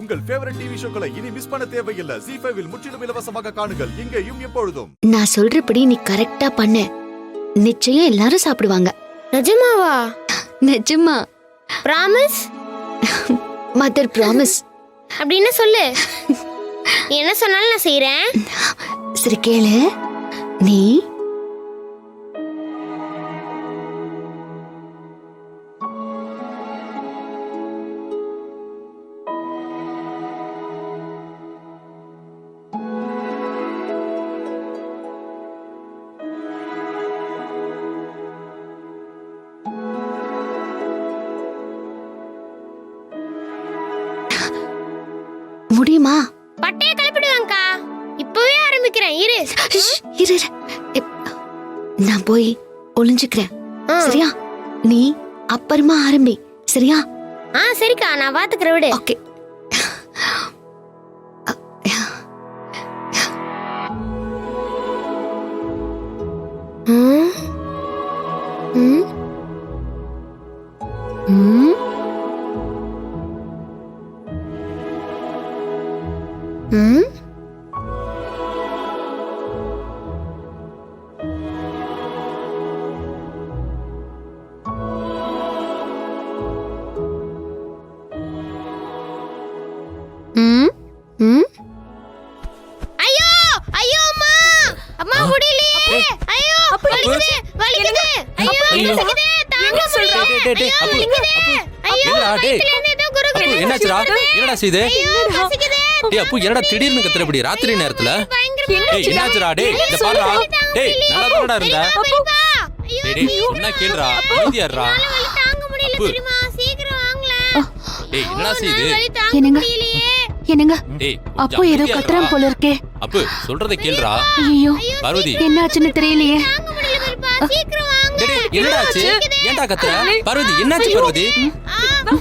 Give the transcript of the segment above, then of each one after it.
உங்கள் favourite TV ஷோக்களை இனி miss பண்ண தேவையில்லை. ZEE5 இல் முற்றிலும் இலவசமாக காணுங்கள். இங்கேயும் எப்பொழுதும். நான் சொல்றபடி நீ கரெக்டா பண்ணு. நிச்சயம் எல்லாரும் சாப்பிடுவாங்க. நிஜமாவா? நிஜமா. பிராமிஸ்? Mother promise. அப்படின்னு சொல்லு. என்ன சொன்னாலும் நான் செய்யறேன். சரி கேளு. நீ முடியுமா? பட்டைய கிளப்பிடுவாங்கக்கா. இப்பவே ஆரம்பிக்கிறேன். இரு இரு. நான் போய் ஒளிஞ்சுக்கிறேன். சரியா? நீ அப்புறமா ஆரம்பி. சரியா? சரிக்கா, நான் பாத்துக்கிறேன். விடு. ஓகே. ஐயோ ஐயோ அம்மா, அம்மா முடியலையே. ஐயோ வலிக்குது வலிக்குது. ஐயோ வலிக்குது. தாங்க முடியல. ஐயோ வலிக்குது. ஏதோ குறுகுறு. என்னாச்சுடா? என்னடா செய்து? வலிக்குது. டேய் அப்பு, என்னடா திடீர்னு கத்துறபடி ராத்திரி நேரத்துல? டேய் என்னாச்சுடா? டேய் இத பாருடா. டேய் நல்லா தானடா இருந்த. டேய் என்ன கேளுடா? அமைதியாடா. தாங்க முடியல தெரியுமா? சீக்கிரம் வாங்களே. டேய் என்னடா செய்து? என்னங்க? என்னங்க? டேய் அப்போ ஏதோ கத்துறான் போல இருக்கே. அப்பு சொல்றதை கேளுடா. ஐயோ பார்வதி என்னாச்சுன்னு தெரியலையே. தாங்க முடியல பெரியப்பா. சீக்கிரம் வாங்க. டேய் என்னடாச்சு? ஏன்டா கத்துற? பார்வதி என்னாச்சு பார்வதி?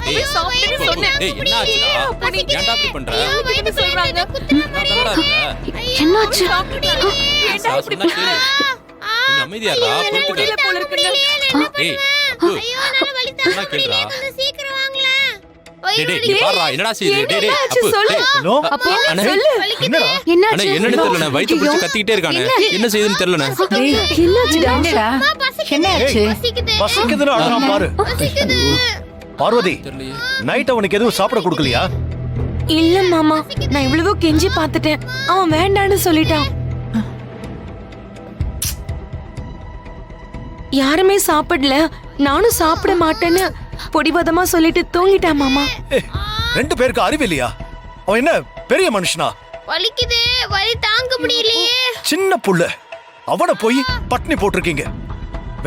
டேய் சாப்பிட்டு சொன்னேன். டேய் என்னாச்சுடா? ஏன்டா இப்படி பண்ற? என்ன சொல்றாங்க? என்னடா இருக்க? என்னாச்சு? ஏன்டா இப்படி பண்ற? கொஞ்சம் அமைதியாடா. பொறுத்துக்க. போல இருக்குங்க. டேய் ஐயோ நல்ல வலி தாங்க என்ன கேளுடா? முடியல. சீக்கிரம் வாங்களே. டேய் டேய் நீ பாருடா. என்னடா செய்து? டேய் டேய் அப்பு. ஹலோ அப்போ அண்ணே என்னடா? அண்ணே என்னாச்சு? என்னன்னு தெரியல. வயித்து பிடிச்சு கத்திக்கிட்டே இருக்கானே. என்ன செய்யுதுன்னு தெரியலண்ணே. என்னாச்சுடா? என்னாச்சு? பசிக்குது. பசிக்குதுன்னு அழறான் பாரு. பசிக்குது. பார்வதி, தெரியலையே. நைட் அவனுக்கு எதுவும் சாப்பிட கொடுக்கலையா? இல்ல மாமா, நான் இவ்வளவோ கெஞ்சி பார்த்துட்டேன். அவன் வேண்டான்னு சொல்லிட்டான். யாருமே சாப்பிடல, நானும் சாப்பிட மாட்டேன்னு பொடிபதமா சொல்லிட்டு தூங்கிட்டான் மாமா. ரெண்டு பேருக்கு அறிவு இல்லையா? அவன் என்ன பெரிய மனுஷனா? வலிக்குது. வலி தாங்க முடியலையே. சின்ன புள்ள. அவனை போய் பட்னி போட்டிருக்கீங்க.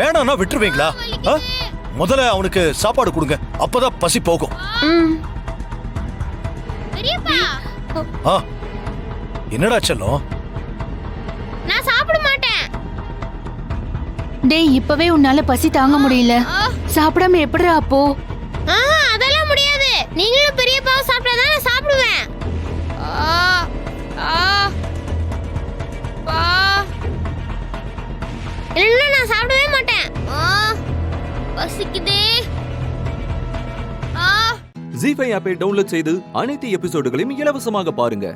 வேணாம்னா விட்டுருவீங்களா? ஆ? முதல்ல அவனுக்கு சாப்பாடு கொடுங்க. அப்பதான் பசி போகும். பெரியப்பா, ஆ, என்னடா செல்லம்? நான் சாப்பிட மாட்டேன். டேய் இப்பவே உன்னால பசி தாங்க முடியல. சாப்பிடாம எப்படிடா அப்போ? அதெல்லாம் முடியாது. நீங்களும் பெரியப்பாவும் சாப்பிட்டாதான் நான் சாப்பிடுவேன். இல்லைன்னா நான் சாப்பிடவே மாட்டேன். பசிக்குதே. ZEE5 ஆப்பை டவுன்லோட் செய்து அனைத்து எபிசோடுகளையும் இலவசமாக பாருங்க.